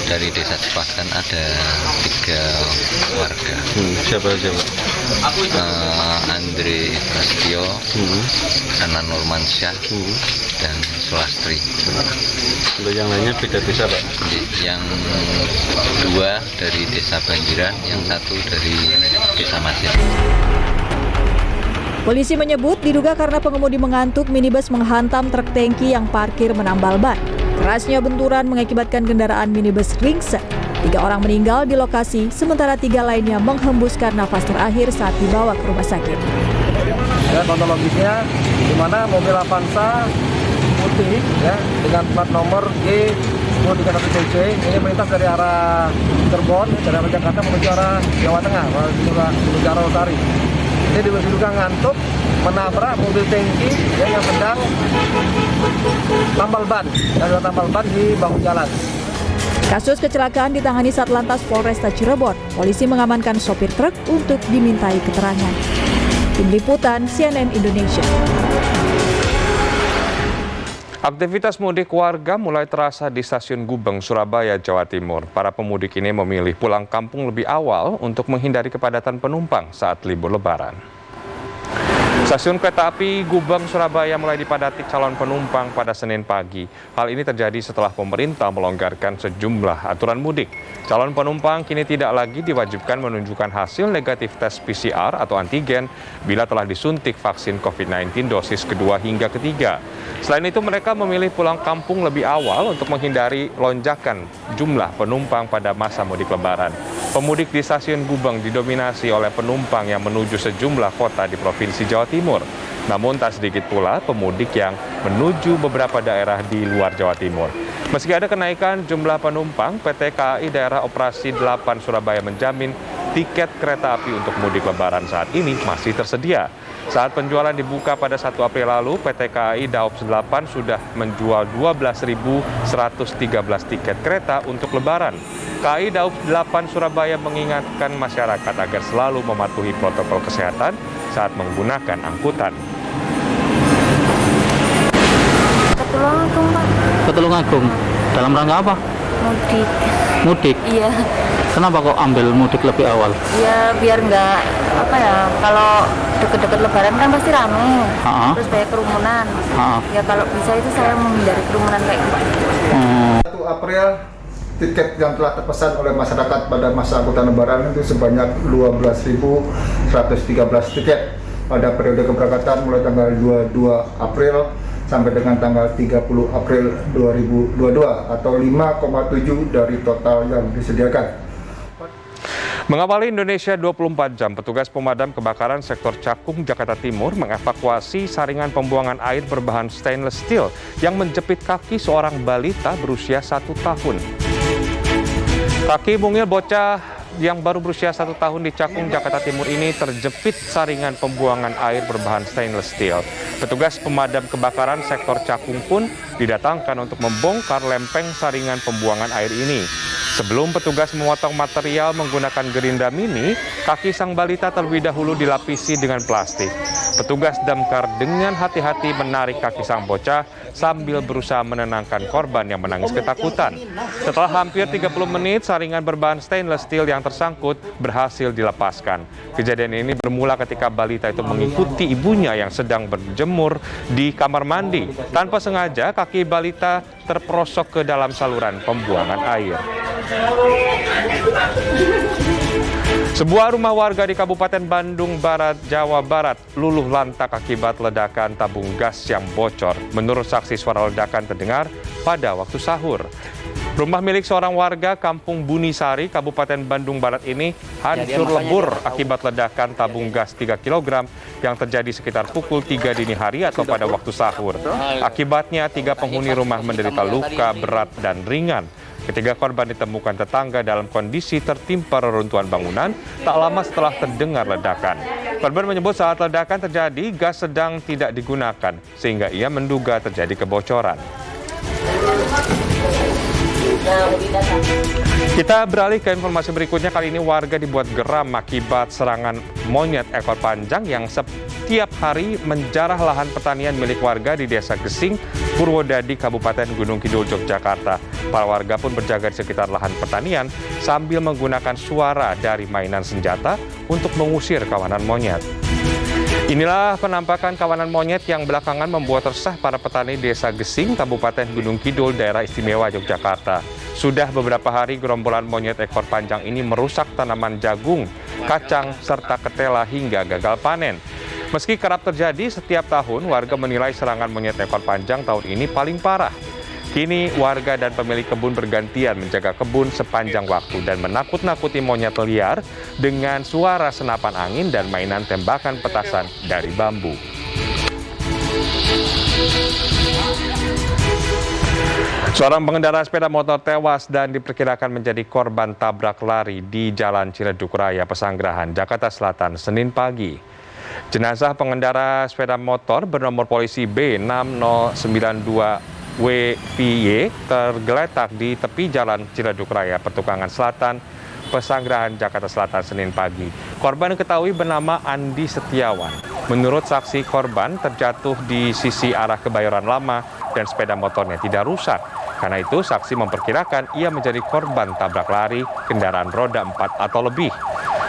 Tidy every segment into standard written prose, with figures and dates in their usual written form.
dari desa Cepaskan ada 3 warga. Siapa? Andre Prasetyo, Ana Nurmansyah, dan Sulastri. Untuk yang lainnya beda desa, Pak? Yang 2 dari desa Banjiran, yang 1 dari desa Masir. Polisi menyebut diduga karena pengemudi mengantuk, minibus menghantam truk tangki yang parkir menambal ban. Kerasnya benturan mengakibatkan kendaraan minibus ringsek. 3 orang meninggal di lokasi, sementara 3 lainnya menghembuskan nafas terakhir saat dibawa ke rumah sakit. Ya, kronologisnya di mana mobil Avanza putih ya dengan plat nomor G1031CC ini melintas dari arah Cirebon, dari arah Jakarta menuju arah Jawa Tengah, menuju arah Lestari. Ini diduga ngantuk menabrak mobil tangki ya, yang sedang tambal ban di bahu jalan. Kasus kecelakaan ditangani Satlantas Polresta Cirebon. Polisi mengamankan sopir truk untuk dimintai keterangan. Tim Liputan CNN Indonesia. Aktivitas mudik warga mulai terasa di Stasiun Gubeng, Surabaya, Jawa Timur. Para pemudik ini memilih pulang kampung lebih awal untuk menghindari kepadatan penumpang saat libur Lebaran. Stasiun kereta api Gubeng, Surabaya mulai dipadati calon penumpang pada Senin pagi. Hal ini terjadi setelah pemerintah melonggarkan sejumlah aturan mudik. Calon penumpang kini tidak lagi diwajibkan menunjukkan hasil negatif tes PCR atau antigen bila telah disuntik vaksin COVID-19 dosis kedua hingga ketiga. Selain itu, mereka memilih pulang kampung lebih awal untuk menghindari lonjakan jumlah penumpang pada masa mudik Lebaran. Pemudik di Stasiun Gubeng didominasi oleh penumpang yang menuju sejumlah kota di Provinsi Jawa Timur. Namun tak sedikit pula pemudik yang menuju beberapa daerah di luar Jawa Timur. Meski ada kenaikan jumlah penumpang, PT KAI Daerah Operasi 8 Surabaya menjamin tiket kereta api untuk mudik Lebaran saat ini masih tersedia. Saat penjualan dibuka pada 1 April lalu, PT KAI Daops 8 sudah menjual 12.113 tiket kereta untuk Lebaran. KAI Daops 8 Surabaya mengingatkan masyarakat agar selalu mematuhi protokol kesehatan saat menggunakan angkutan. Ketulungagung, Pak. Ketulungagung. Dalam rangka apa? Mudik. Mudik? Iya. Kenapa kok ambil mudik lebih awal? Ya biar nggak, kalau deket-deket Lebaran kan pasti rame. Terus banyak kerumunan. Ya kalau bisa itu saya menghindari kerumunan kayak gitu. 1 April tiket yang telah terpesan oleh masyarakat pada masa angkutan Lebaran itu sebanyak 12.113 tiket pada periode keberangkatan mulai tanggal 22 April sampai dengan tanggal 30 April 2022 atau 5,7 dari total yang disediakan. Mengawali Indonesia 24 jam, petugas pemadam kebakaran sektor Cakung, Jakarta Timur mengevakuasi saringan pembuangan air berbahan stainless steel yang menjepit kaki seorang balita berusia 1 tahun. Kaki mungil bocah yang baru berusia 1 tahun di Cakung, Jakarta Timur ini terjepit saringan pembuangan air berbahan stainless steel. Petugas pemadam kebakaran sektor Cakung pun didatangkan untuk membongkar lempeng saringan pembuangan air ini. Sebelum petugas memotong material menggunakan gerinda mini, kaki sang balita terlebih dahulu dilapisi dengan plastik. Petugas damkar dengan hati-hati menarik kaki sang bocah sambil berusaha menenangkan korban yang menangis ketakutan. Setelah hampir 30 menit, saringan berbahan stainless steel yang tersangkut berhasil dilepaskan. Kejadian ini bermula ketika balita itu mengikuti ibunya yang sedang berjemur di kamar mandi. Tanpa sengaja, kaki balita terperosok ke dalam saluran pembuangan air. Sebuah rumah warga di Kabupaten Bandung Barat, Jawa Barat, luluh lantak akibat ledakan tabung gas yang bocor. Menurut saksi, suara ledakan terdengar pada waktu sahur. Rumah milik seorang warga Kampung Bunisari, Kabupaten Bandung Barat ini hancur lebur akibat ledakan tabung gas 3 kg yang terjadi sekitar pukul 3 dini hari atau pada waktu sahur. Akibatnya 3 penghuni rumah menderita luka berat dan ringan. Ketiga korban ditemukan tetangga dalam kondisi tertimpa reruntuhan bangunan tak lama setelah terdengar ledakan. Korban menyebut saat ledakan terjadi, gas sedang tidak digunakan, sehingga ia menduga terjadi kebocoran. Kita beralih ke informasi berikutnya. Kali ini warga dibuat geram akibat serangan monyet ekor panjang yang setiap hari menjarah lahan pertanian milik warga di Desa Gesing, Purwodadi, Kabupaten Gunung Kidul, Yogyakarta. Para warga pun berjaga di sekitar lahan pertanian sambil menggunakan suara dari mainan senjata untuk mengusir kawanan monyet. Inilah penampakan kawanan monyet yang belakangan membuat resah para petani Desa Gesing, Kabupaten Gunung Kidul, Daerah Istimewa Yogyakarta. Sudah beberapa hari gerombolan monyet ekor panjang ini merusak tanaman jagung, kacang, serta ketela hingga gagal panen. Meski kerap terjadi setiap tahun, warga menilai serangan monyet ekor panjang tahun ini paling parah. Kini warga dan pemilik kebun bergantian menjaga kebun sepanjang waktu dan menakut-nakuti monyet liar dengan suara senapan angin dan mainan tembakan petasan dari bambu. Seorang pengendara sepeda motor tewas dan diperkirakan menjadi korban tabrak lari di Jalan Ciledug Raya, Pesanggerahan, Jakarta Selatan, Senin pagi. Jenazah pengendara sepeda motor bernomor polisi B6092 WPY tergeletak di tepi Jalan Ciledug Raya, Petukangan Selatan, Pesanggerahan, Jakarta Selatan, Senin pagi. Korban diketahui bernama Andi Setiawan. Menurut saksi, korban terjatuh di sisi arah Kebayoran Lama dan sepeda motornya tidak rusak. Karena itu, saksi memperkirakan ia menjadi korban tabrak lari kendaraan roda 4 atau lebih.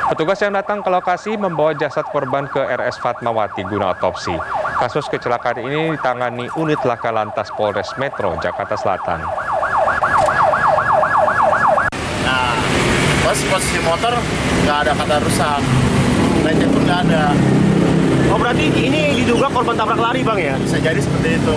Petugas yang datang ke lokasi membawa jasad korban ke RS Fatmawati guna otopsi. Kasus kecelakaan ini ditangani unit laka lantas Polres Metro Jakarta Selatan. Nah, pas posisi motor nggak ada kata rusak, lecet pun nggak ada. Oh, berarti ini diduga korban tabrak lari, Bang, ya? Bisa jadi seperti itu.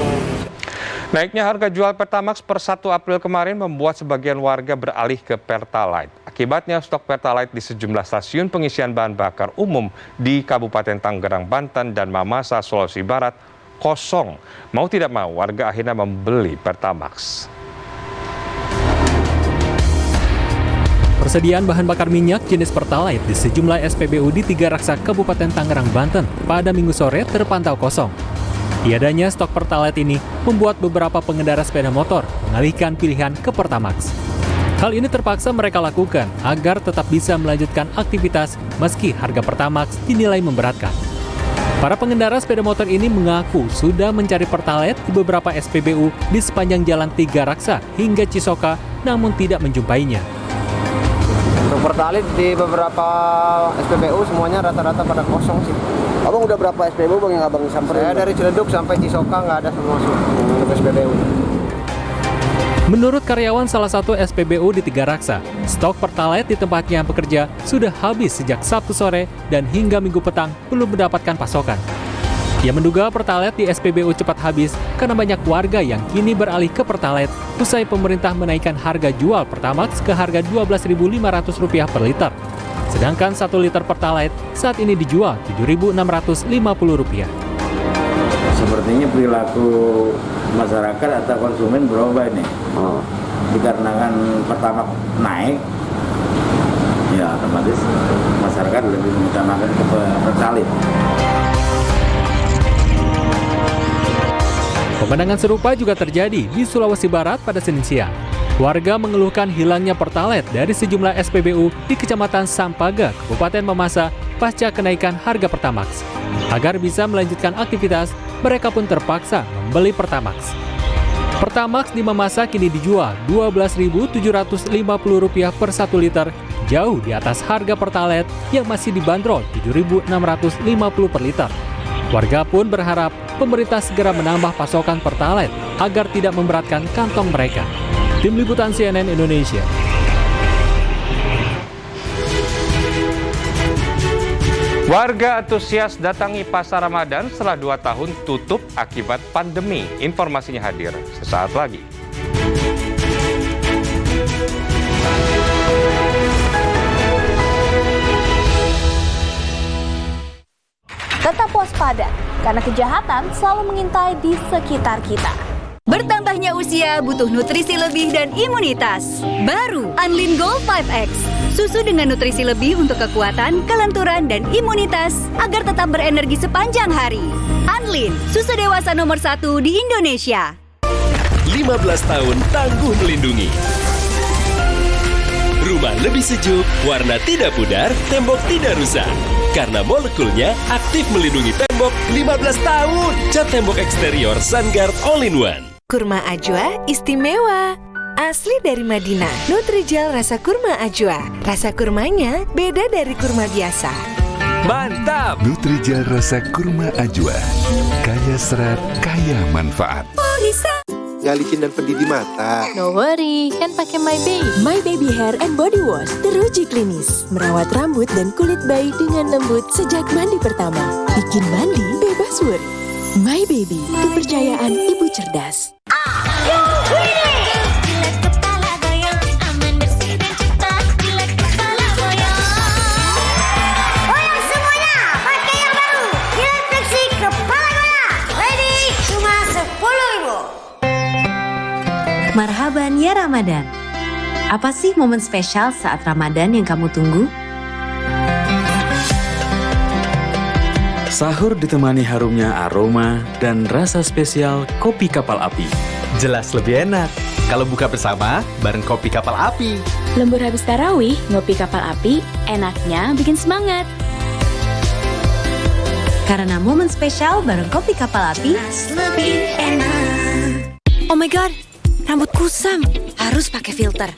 Naiknya harga jual Pertamax per 1 April kemarin membuat sebagian warga beralih ke Pertalite. Akibatnya stok Pertalite di sejumlah stasiun pengisian bahan bakar umum di Kabupaten Tangerang, Banten, dan Mamasa, Sulawesi Barat kosong. Mau tidak mau, warga akhirnya membeli Pertamax. Persediaan bahan bakar minyak jenis Pertalite di sejumlah SPBU di 3 Raksa Kabupaten Tangerang, Banten pada Minggu sore terpantau kosong. Tiadanya stok Pertalite ini membuat beberapa pengendara sepeda motor mengalihkan pilihan ke Pertamax. Hal ini terpaksa mereka lakukan agar tetap bisa melanjutkan aktivitas meski harga Pertamax dinilai memberatkan. Para pengendara sepeda motor ini mengaku sudah mencari Pertalite di beberapa SPBU di sepanjang Jalan 3 Raksa hingga Cisoka, namun tidak menjumpainya. Untuk Pertalite di beberapa SPBU semuanya rata-rata pada kosong sih. Abang udah berapa SPBU, Bang, yang Abang samperin? Saya dari Ciledug sampai Cisoka nggak ada semua untuk SPBU. Menurut karyawan salah satu SPBU di 3 Raksa, stok Pertalite di tempatnya bekerja sudah habis sejak Sabtu sore dan hingga Minggu petang belum mendapatkan pasokan. Ia menduga Pertalite di SPBU cepat habis karena banyak warga yang kini beralih ke Pertalite usai pemerintah menaikkan harga jual Pertamax ke harga Rp12.500 per liter. Sedangkan 1 liter Pertalite saat ini dijual Rp7.650. Sepertinya perilaku masyarakat atau konsumen berubah ini. Dikarenakan Pertamax naik, ya otomatis masyarakat lebih mengutamakan ke Pertalite. Pemandangan serupa juga terjadi di Sulawesi Barat pada Senin siang. Warga mengeluhkan hilangnya Pertalite dari sejumlah SPBU di Kecamatan Sampaga, Kabupaten Mamasa, pasca kenaikan harga Pertamax. Agar bisa melanjutkan aktivitas, mereka pun terpaksa membeli Pertamax. Pertamax di Mamasa kini dijual Rp12.750 per 1 liter, jauh di atas harga Pertalite yang masih dibanderol Rp7.650 per liter. Warga pun berharap pemerintah segera menambah pasokan Pertalite agar tidak memberatkan kantong mereka. Tim Liputan CNN Indonesia. Warga antusias datangi Pasar Ramadan setelah 2 tahun tutup akibat pandemi. Informasinya hadir sesaat lagi. Tetap waspada, karena kejahatan selalu mengintai di sekitar kita. Bertambahnya usia butuh nutrisi lebih dan imunitas. Baru Anlin Gold 5X. Susu dengan nutrisi lebih untuk kekuatan, kelenturan, dan imunitas agar tetap berenergi sepanjang hari. Anlin, susu dewasa nomor 1 di Indonesia. 15 tahun tangguh melindungi. Rumah lebih sejuk, warna tidak pudar, tembok tidak rusak. Karena molekulnya aktif melindungi tembok 15 tahun. Cat tembok eksterior Sunguard All-in-One. Kurma ajwa istimewa. Asli dari Madinah, Nutrijel rasa kurma ajwa. Rasa kurmanya beda dari kurma biasa. Mantap! Nutrijel rasa kurma ajwa. Kaya serat, kaya manfaat. Gak licin dan pedih di mata. No worry, kan pakai My Baby. My Baby Hair and Body Wash teruji klinis. Merawat rambut dan kulit bayi dengan lembut sejak mandi pertama. Bikin mandi bebas worry. My Baby, kepercayaan ibu cerdas. Marhaban ya Ramadan. Apa sih momen spesial saat Ramadan yang kamu tunggu? Sahur ditemani harumnya aroma dan rasa spesial kopi kapal api. Jelas lebih enak kalau buka bersama bareng kopi kapal api. Lembur habis tarawih, ngopi kapal api, enaknya bikin semangat. Karena momen spesial bareng kopi kapal api, Lebih enak. Oh my god, rambut kusam, harus pakai filter.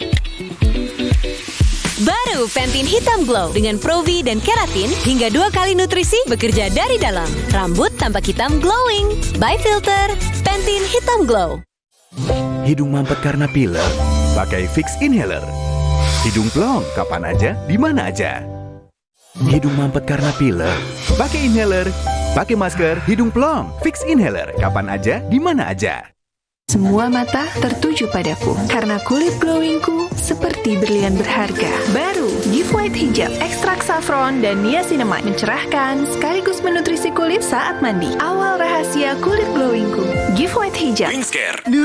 Baru Pantene Hitam Glow dengan Pro-V dan keratin hingga 2 kali nutrisi bekerja dari dalam. Rambut tampak hitam glowing. By Filter, Pantene Hitam Glow. Hidung mampet karena pilek? Pakai Fix Inhaler. Hidung plong kapan aja, di mana aja. Hidung mampet karena pilek? Pakai inhaler. Pakai masker hidung plong. Fix Inhaler kapan aja, di mana aja. Semua mata tertuju padaku karena kulit glowingku seperti berlian berharga. Baru Gift White Hijab, ekstrak saffron dan niacinamide mencerahkan sekaligus menutrisi kulit saat mandi. Awal rahasia kulit glowingku. Gift White Hijab. Wingscare 2.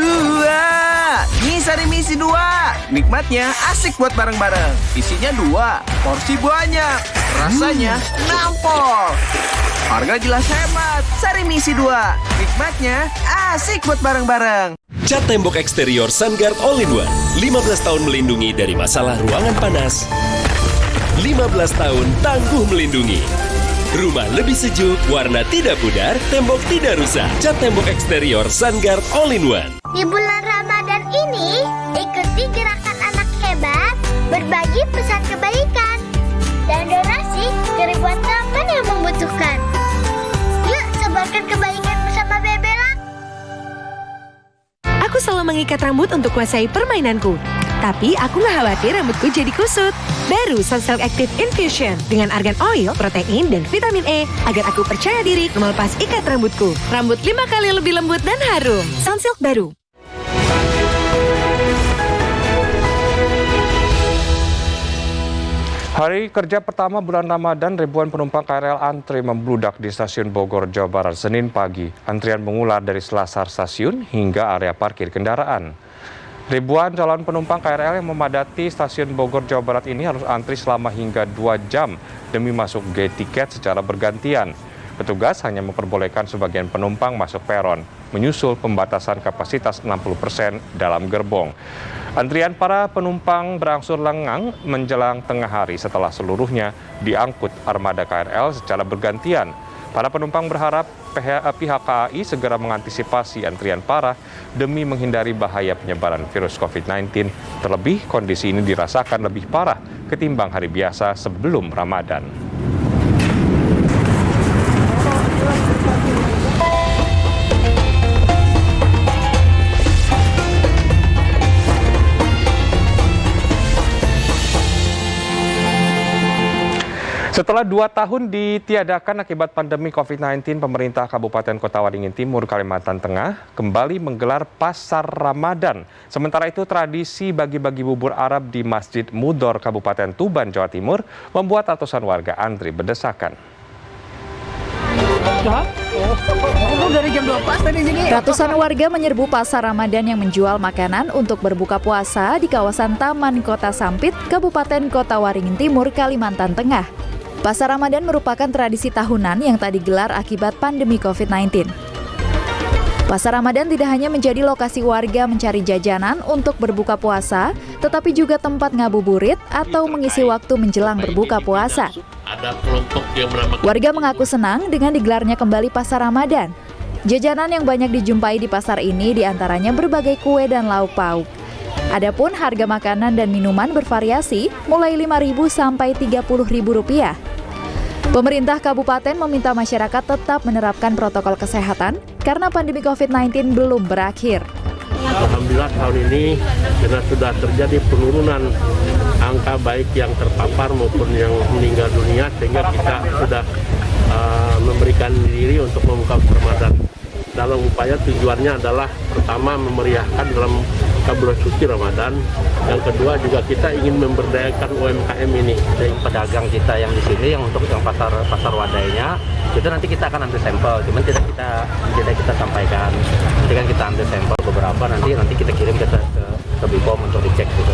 Ngisari misi 2. Nikmatnya asik buat bareng-bareng. Isinya 2, porsi banyak, rasanya nampol. Harga jelas hemat. Sari misi 2. Nikmatnya asik buat bareng-bareng. Cat tembok eksterior Sunguard All-in-One. 15 tahun melindungi dari masalah ruangan panas. 15 tahun tangguh melindungi. Rumah lebih sejuk, warna tidak pudar, tembok tidak rusak. Cat tembok eksterior Sunguard All-in-One. Di bulan Ramadan ini, ikuti gerakan anak hebat, berbagi pesan kebaikan, dan donasi ke ribuan teman yang membutuhkan. Yuk, sebarkan kebaikan bersama Bebela. Aku selalu mengikat rambut untuk kuasai permainanku. Tapi aku nggak khawatir rambutku jadi kusut. Baru Sunsilk Active Infusion dengan argan oil, protein, dan vitamin E agar aku percaya diri melepas ikat rambutku. Rambut 5 kali lebih lembut dan harum. Sunsilk baru. Hari kerja pertama bulan Ramadan, ribuan penumpang KRL antri membludak di stasiun Bogor, Jawa Barat, Senin pagi. Antrian mengular dari selasar stasiun hingga area parkir kendaraan. Ribuan calon penumpang KRL yang memadati stasiun Bogor, Jawa Barat ini harus antri selama hingga 2 jam demi masuk gate tiket secara bergantian. Petugas hanya memperbolehkan sebagian penumpang masuk peron, menyusul pembatasan kapasitas 60% dalam gerbong. Antrian para penumpang berangsur lengang menjelang tengah hari setelah seluruhnya diangkut armada KRL secara bergantian. Para penumpang berharap pihak KAI segera mengantisipasi antrian parah demi menghindari bahaya penyebaran virus COVID-19. Terlebih, kondisi ini dirasakan lebih parah ketimbang hari biasa sebelum Ramadan. Setelah 2 tahun ditiadakan akibat pandemi COVID-19, pemerintah Kabupaten Kota Waringin Timur, Kalimantan Tengah kembali menggelar Pasar Ramadan. Sementara itu, tradisi bagi-bagi bubur Arab di Masjid Mudor, Kabupaten Tuban, Jawa Timur, membuat ratusan warga antri berdesakan. Ratusan warga menyerbu Pasar Ramadan yang menjual makanan untuk berbuka puasa di kawasan Taman Kota Sampit, Kabupaten Kota Waringin Timur, Kalimantan Tengah. Pasar Ramadan merupakan tradisi tahunan yang tak digelar akibat pandemi COVID-19. Pasar Ramadan tidak hanya menjadi lokasi warga mencari jajanan untuk berbuka puasa, tetapi juga tempat ngabuburit atau mengisi waktu menjelang berbuka puasa. Ada kelompok yang menambah. Warga mengaku senang dengan digelarnya kembali Pasar Ramadan. Jajanan yang banyak dijumpai di pasar ini diantaranya berbagai kue dan lauk pauk. Adapun harga makanan dan minuman bervariasi mulai Rp5.000 sampai Rp30.000. Pemerintah kabupaten meminta masyarakat tetap menerapkan protokol kesehatan karena pandemi COVID-19 belum berakhir. Alhamdulillah tahun ini karena sudah terjadi penurunan angka baik yang terpapar maupun yang meninggal dunia, sehingga kita sudah memberikan diri untuk membuka Ramadan. Dalam upaya tujuannya adalah pertama memeriahkan dalam bulan suci Ramadan, yang kedua juga kita ingin memberdayakan UMKM ini. Pedagang kita yang di sini yang untuk yang pasar wadainya itu nanti kita akan ambil sampel, cuman tidak kita sampaikan. Nanti kan kita ambil sampel beberapa, nanti kita kirim ke BPOM untuk dicek gitu.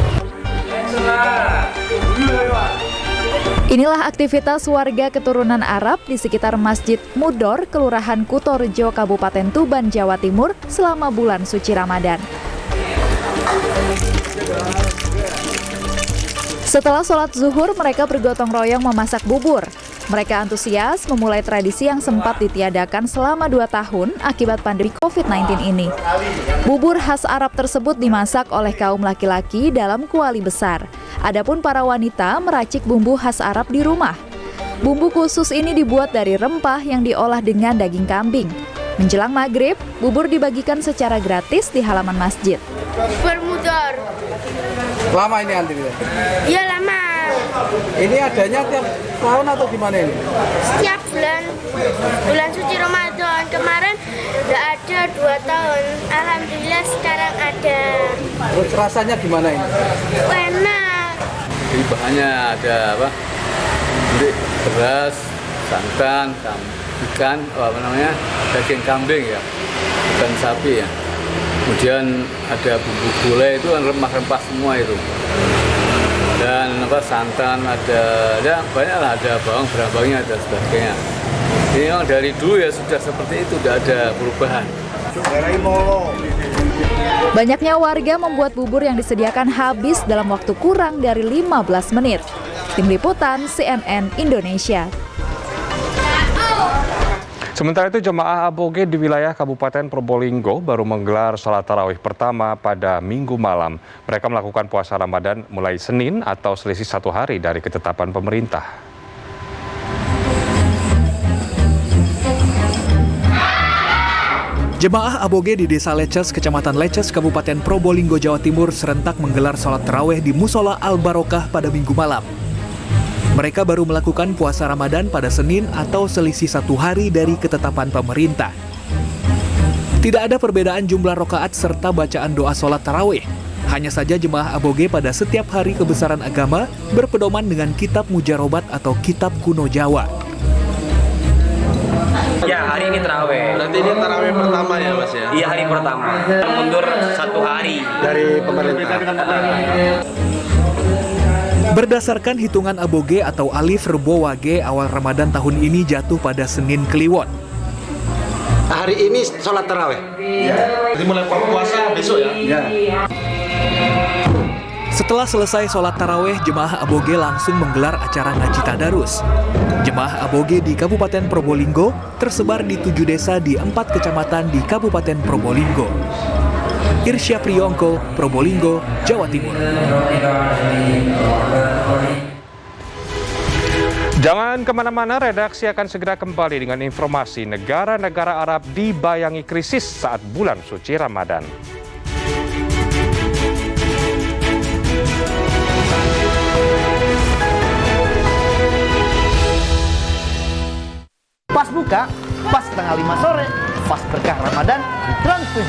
Inilah aktivitas warga keturunan Arab di sekitar Masjid Mudor, Kelurahan Kutorejo, Kabupaten Tuban, Jawa Timur selama bulan suci Ramadan. Setelah sholat zuhur, mereka bergotong royong memasak bubur. Mereka antusias memulai tradisi yang sempat ditiadakan selama 2 tahun akibat pandemi COVID-19 ini. Bubur khas Arab tersebut dimasak oleh kaum laki-laki dalam kuali besar. Adapun para wanita meracik bumbu khas Arab di rumah. Bumbu khusus ini dibuat dari rempah yang diolah dengan daging kambing. Menjelang maghrib, bubur dibagikan secara gratis di halaman masjid. Bermudor. Lama ini antri? Ya lama. Ini adanya tiap tahun atau gimana ini? Setiap bulan suci Ramadan. Kemarin udah ada 2 tahun. Alhamdulillah sekarang ada. Terus rasanya gimana ini? Enak. Jadi bahannya ada apa? Beras, santan, ikan, daging kambing ya, bukan sapi ya. Kemudian ada bumbu gulai, itu rempah-rempah semua itu. Dan santan ada, ya banyak lah, ada bawang berambangnya dan sebagainya. Ini memang dari dulu ya sudah seperti itu, tidak ada perubahan. Banyaknya warga membuat bubur yang disediakan habis dalam waktu kurang dari 15 menit. Tim Liputan CNN Indonesia. Sementara itu, jemaah aboge di wilayah Kabupaten Probolinggo baru menggelar sholat tarawih pertama pada Minggu malam. Mereka melakukan puasa Ramadan mulai Senin atau selisih 1 hari dari ketetapan pemerintah. Jemaah aboge di Desa Leces, Kecamatan Leces, Kabupaten Probolinggo, Jawa Timur serentak menggelar sholat tarawih di Musola Al-Barokah pada Minggu malam. Mereka baru melakukan puasa Ramadan pada Senin atau selisih 1 hari dari ketetapan pemerintah. Tidak ada perbedaan jumlah rokaat serta bacaan doa sholat tarawih. Hanya saja jemaah aboge pada setiap hari kebesaran agama berpedoman dengan kitab mujarobat atau kitab kuno Jawa. Ya, hari ini tarawih. Berarti ini tarawih pertama ya Mas ya? Iya, hari pertama. Mundur 1 hari Dari pemerintah. Berdasarkan hitungan aboge atau alif rebo wage, awal Ramadan tahun ini jatuh pada Senin Kliwon. Hari ini sholat tarawih? Jadi mulai puasa besok ya? Setelah selesai sholat tarawih, jemaah aboge langsung menggelar acara ngaji tadarus. Jemaah aboge di Kabupaten Probolinggo tersebar di 7 desa di 4 kecamatan di Kabupaten Probolinggo. Irsya Priyongko, Probolinggo, Jawa Timur. Jangan kemana-mana, redaksi akan segera kembali dengan informasi negara-negara Arab dibayangi krisis saat bulan suci Ramadan. Pas buka, pas setengah 5 sore, pas berkah Ramadan di Trans 7.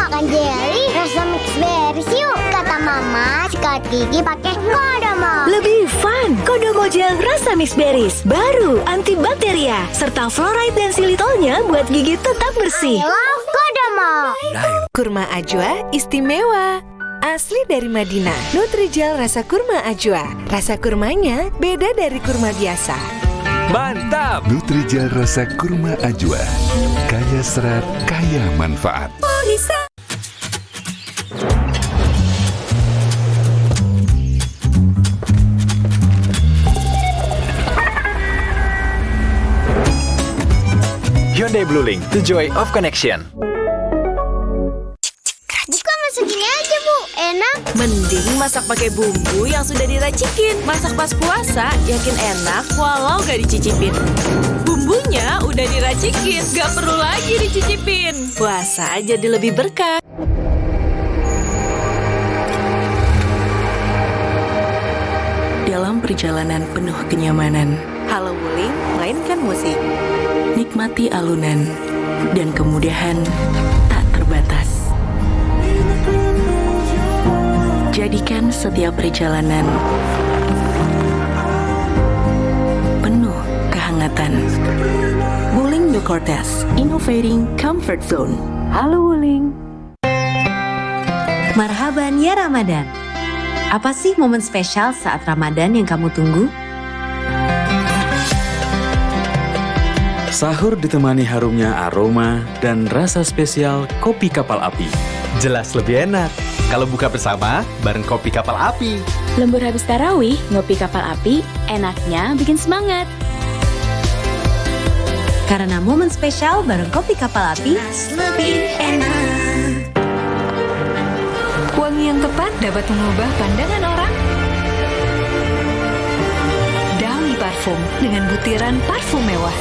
Makan jelly rasa mix berries yuk. Kata mama, sikat gigi pakai Kodomo. Lebih fun, Kodomo gel rasa mix berries. Baru, antibakteria, serta fluoride dan silitolnya buat gigi tetap bersih. I love Kodomo. Kurma ajwa istimewa. Asli dari Madinah, Nutrijel rasa kurma ajwa. Rasa kurmanya beda dari kurma biasa. Mantap! Nutrijel rasa kurma ajwa. Kaya serat, kaya manfaat. Hyundai Bluelink, the joy of connection. Buka masak gini aja, Bu. Enak. Mending masak pakai bumbu yang sudah diracikin. Masak pas puasa, yakin enak walau gak dicicipin. Bumbunya udah diracikin, gak perlu lagi dicicipin. Puasa jadi lebih berkah. Dalam perjalanan penuh kenyamanan, Halo Wuling mainkan musik. Nikmati alunan dan kemudahan tak terbatas. Jadikan setiap perjalanan penuh kehangatan. Wuling The Cortez, innovating comfort zone. Halo Wuling. Marhaban ya Ramadan. Apa sih momen spesial saat Ramadan yang kamu tunggu? Sahur ditemani harumnya aroma dan rasa spesial kopi kapal api. Jelas lebih enak kalau buka bersama bareng kopi kapal api. Lembur habis tarawih, ngopi kapal api, enaknya bikin semangat. Karena momen spesial bareng kopi kapal api, lebih enak. Wangi yang tepat dapat mengubah pandangan orang. Downy Parfum dengan butiran parfum mewah.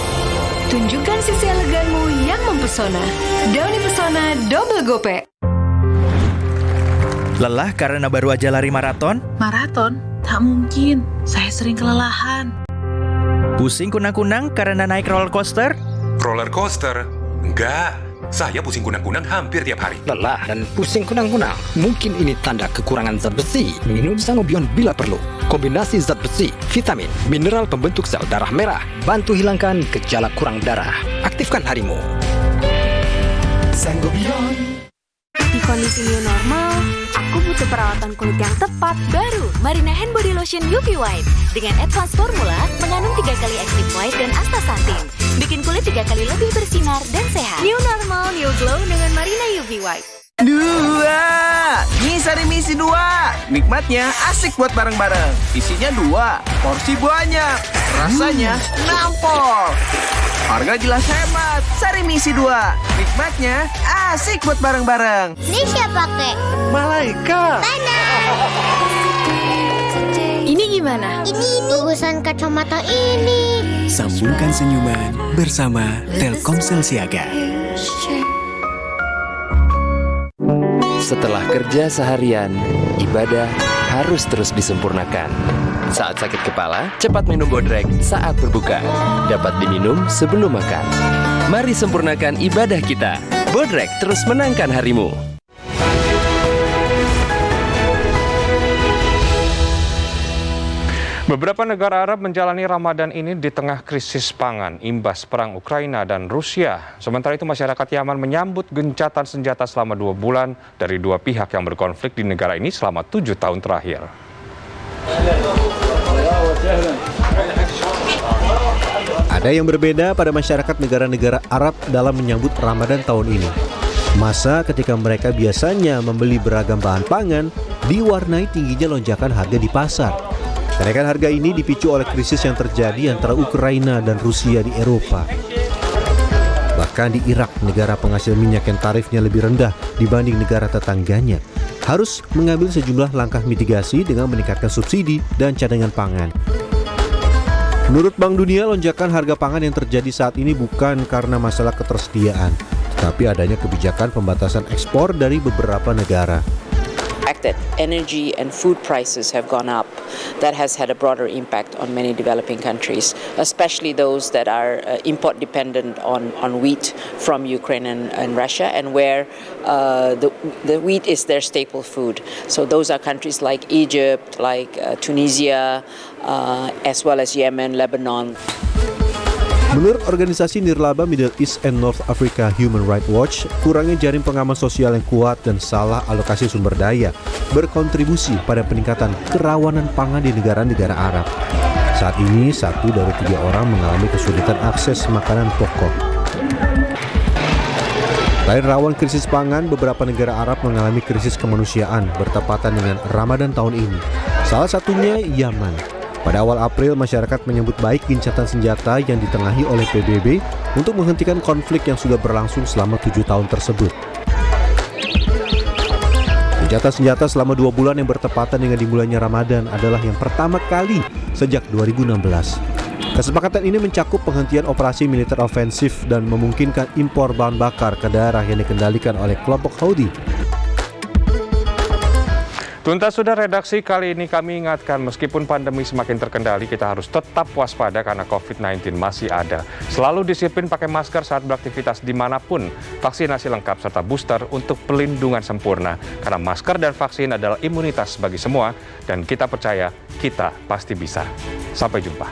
Tunjukkan sisi eleganmu yang mempesona. Downy Pesona Double Gope. Lelah karena baru aja lari maraton? Maraton? Tak mungkin. Saya sering kelelahan. Pusing kunang-kunang karena naik roller coaster? Roller coaster? Enggak. Saya pusing kunang-kunang hampir tiap hari. Lelah dan pusing kunang-kunang. Mungkin ini tanda kekurangan zat besi. Minum Sangobion bila perlu. Kombinasi zat besi, vitamin, mineral pembentuk sel darah merah. Bantu hilangkan gejala kurang darah. Aktifkan harimu. Sangobion. Di kondisi new normal, aku butuh perawatan kulit yang tepat. Baru Marina Hand Body Lotion UV White dengan advance formula mengandung 3 kali active white dan astaxanthin. Bikin kulit 3 kali lebih bersinar dan sehat. New normal, new glow dengan Marina UV White. 2. Ngisari misi 2. Nikmatnya asik buat bareng-bareng. Isinya 2. Porsi banyak. Rasanya nampol. Harga jelas hemat. Sari misi 2. Nikmatnya asik buat bareng-bareng. Ini siapa, Kek? Malaikat. Ini gimana? Ini urusan kacamata ini. Sambungkan senyuman bersama Telkomsel Siaga. Setelah kerja seharian, ibadah harus terus disempurnakan. Saat sakit kepala, cepat minum Bodrek saat berbuka. Dapat diminum sebelum makan. Mari sempurnakan ibadah kita. Bodrek terus menangkan harimu. Beberapa negara Arab menjalani Ramadan ini di tengah krisis pangan imbas perang Ukraina dan Rusia. Sementara itu masyarakat Yaman menyambut gencatan senjata selama 2 bulan dari 2 pihak yang berkonflik di negara ini selama 7 tahun terakhir. Ada yang berbeda pada masyarakat negara-negara Arab dalam menyambut Ramadan tahun ini. Masa ketika mereka biasanya membeli beragam bahan pangan diwarnai tingginya lonjakan harga di pasar. Kenaikan harga ini dipicu oleh krisis yang terjadi antara Ukraina dan Rusia di Eropa. Bahkan di Irak, negara penghasil minyak yang tarifnya lebih rendah dibanding negara tetangganya, harus mengambil sejumlah langkah mitigasi dengan meningkatkan subsidi dan cadangan pangan. Menurut Bank Dunia, lonjakan harga pangan yang terjadi saat ini bukan karena masalah ketersediaan, tetapi adanya kebijakan pembatasan ekspor dari beberapa negara. That energy and food prices have gone up, that has had a broader impact on many developing countries, especially those that are import dependent on wheat from Ukraine and Russia, and where the wheat is their staple food. So those are countries like Egypt, like Tunisia, as well as Yemen, Lebanon. Menurut organisasi nirlaba Middle East and North Africa Human Rights Watch, kurangnya jaring pengaman sosial yang kuat dan salah alokasi sumber daya berkontribusi pada peningkatan kerawanan pangan di negara-negara Arab. Saat ini, 1 dari 3 orang mengalami kesulitan akses makanan pokok. Selain rawan krisis pangan, beberapa negara Arab mengalami krisis kemanusiaan bertepatan dengan Ramadan tahun ini. Salah satunya Yaman. Pada awal April, masyarakat menyambut baik gencatan senjata yang ditengahi oleh PBB untuk menghentikan konflik yang sudah berlangsung selama 7 tahun tersebut. Gencatan senjata selama 2 bulan yang bertepatan dengan dimulainya Ramadan adalah yang pertama kali sejak 2016. Kesepakatan ini mencakup penghentian operasi militer ofensif dan memungkinkan impor bahan bakar ke daerah yang dikendalikan oleh kelompok Houthi. Tuntas sudah redaksi kali ini kami ingatkan meskipun pandemi semakin terkendali kita harus tetap waspada karena COVID-19 masih ada. Selalu disiplin pakai masker saat beraktivitas dimanapun. Vaksinasi lengkap serta booster untuk pelindungan sempurna. Karena masker dan vaksin adalah imunitas bagi semua dan kita percaya kita pasti bisa. Sampai jumpa.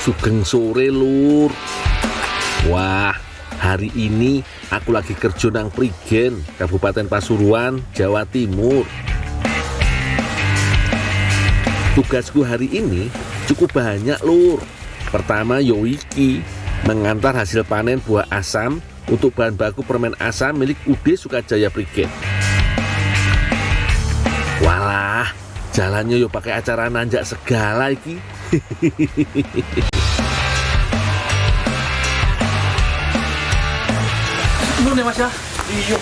Sugeng sore lur. Wah, hari ini aku lagi kerja nang Prigen, Kabupaten Pasuruan, Jawa Timur. Tugasku hari ini cukup banyak lur. Pertama yoiki, mengantar hasil panen buah asam untuk bahan baku permen asam milik UD Sukajaya Prigen. Walah, jalannya yo pakai acara nanjak segala iki. Belum nih Mas ya? Iya.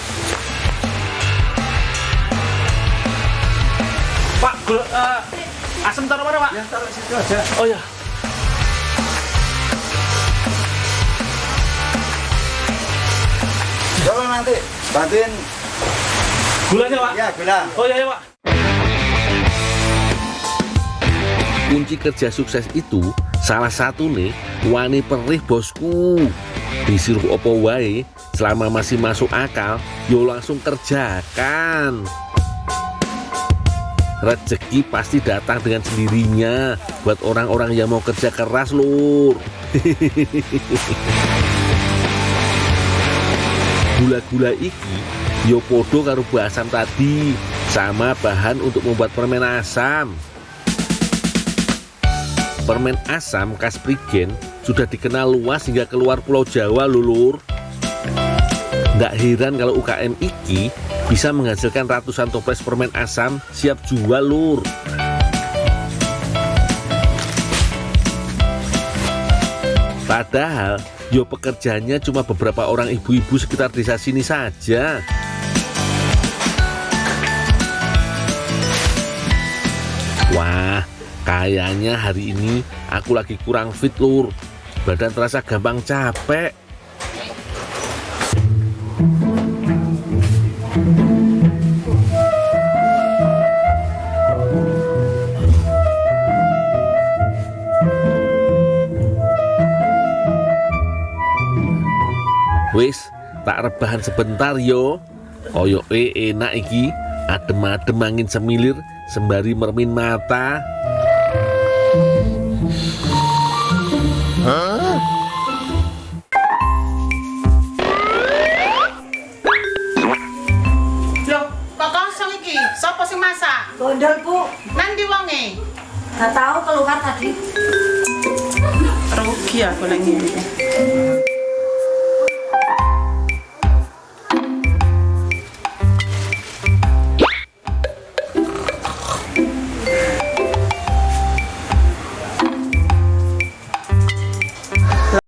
Pak, asam taruh mana Pak? Ya taruh situ aja. Oh ya. Coba nanti bantuin gulanya Pak? Ya gula. Oh ya Pak. Kunci kerja sukses itu salah satu nih wani perih bosku. Disuruh opo wae selama masih masuk akal yo langsung kerjakan. Rezeki pasti datang dengan sendirinya buat orang-orang yang mau kerja keras lur. Gula-gula iki yo podo karo buah asam tadi, sama bahan untuk membuat permen asam. Permen asam khas Prigen sudah dikenal luas hingga keluar Pulau Jawa lulur. Nggak heran kalau UKM iki bisa menghasilkan ratusan toples permen asam siap jual lur. Padahal yo pekerjaannya cuma beberapa orang ibu-ibu sekitar desa sini saja. Wah, kayaknya hari ini aku lagi kurang fit lur. Badan terasa gampang capek. Wis, tak rebahan sebentar yo. Koyoke enak iki, adem-adem angin semilir sembari mermin mata. Loh, kok kosong iki? Sopo sing masak? Gondol, Bu. Nandi wonge? Gak tahu keluar tadi. Rugi aku lagi.